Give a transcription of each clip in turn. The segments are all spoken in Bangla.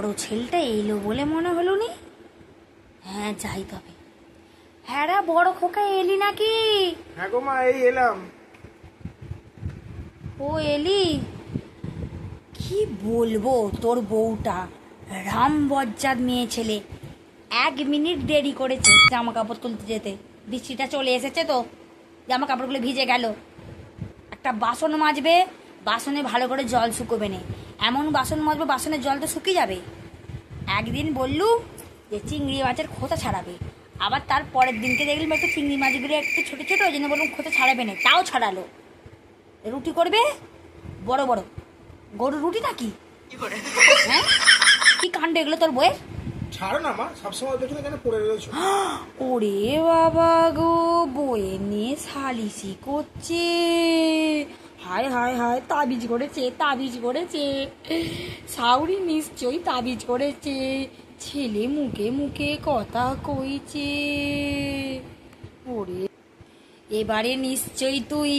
বড় ছেলেটা এলো বলে মনে হলো নি। হ্যাঁ যাই তবে। হ্যাঁ রা বড় খোকা এলি নাকি? হ্যাঁ গো মা, এই এলাম। ও এলি? কি বলবো, তোর বউটা রাম বজ্জাত মেয়ে ছেলে। 1 মিনিট দেরি করেছে জামা কাপড় তুলতে যেতে। বৃষ্টিটা চলে এসেছে তো জামা কাপড়গুলো ভিজে গেল। একটা বাসন মাজবে, বাসনে ভালো করে জল শুকোবে না। এমন বাসন মাজবে বাসনের জল তো শুকিয়ে যাবে। একদিন বললু যে চিংড়ি মাছের খোসা ছাড়াবে, আবার তার পরের দিনকে দেখলাম একটু চিংড়ি মাছগুলো একটু ছোটো ছোটো, ওই জন্য বললাম খোসা ছাড়াবে না, তাও ছাড়ালো। রুটি করবে বড় বড়, গরুর রুটি নাকি? হ্যাঁ কি কাণ্ড এগুলো তোর বইয়ের। ছাড়ো না মা, সবসময় দেখলে কেন পড়ে রয়েছো? ওরে বাবা গো, বইয়ের নিয়ে সালিসি করছে। হায় হায় হায়, তাবিজ করেছে তাবিজ করেছে। সাউরি নিশ্চয়ই তাবিজ করেছে। ছেলে মুখে মুখে কথা কইছে। ওরে এবারে নিশ্চয়ই তুই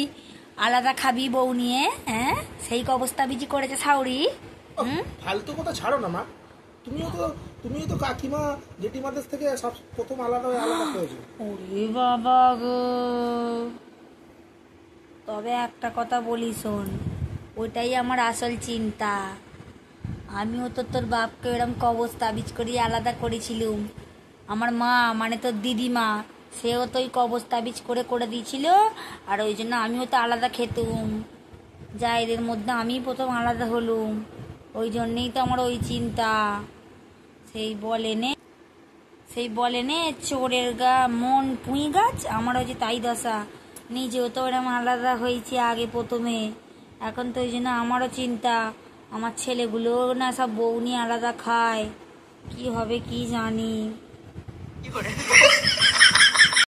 আলাদা খাবি বউ নিয়ে। হ্যাঁ সেই কবজ তাবিজি করেছে সাউরি। ফালতু কথা ছাড়ো না মা। তুমিও তো কাকিমা জেঠিমাদের থেকে সব প্রথম আলাদা হয়েছে। ওরে বাবা গো, তবে একটা কথা বলি শোন, ওইটাই আমার আসল চিন্তা। আমিও তো তোর বাপকে এরকম কবজ তাবিজ করিয়ে আলাদা করেছিলুম। আমার মা মানে তোর দিদিমা, সেও তো ওই কবজ তাবিজ করে করে দিয়েছিল, আর ওই জন্য আমিও তো আলাদা খেতুম। যা এদের মধ্যে আমি প্রথম আলাদা হলুম, ওই জন্যেই তো আমার ওই চিন্তা। সেই বলে নে চোরের গা মন পুঁই গাছ, আমার ওই যে তাই দশা। নিজেও তো ওরম আলাদা হয়েছে আগে প্রথমে, এখন তো ওই জন্য আমারও চিন্তা আমার ছেলেগুলোও না সব বউ নিয়ে আলাদা খায়। কি হবে কি জানি।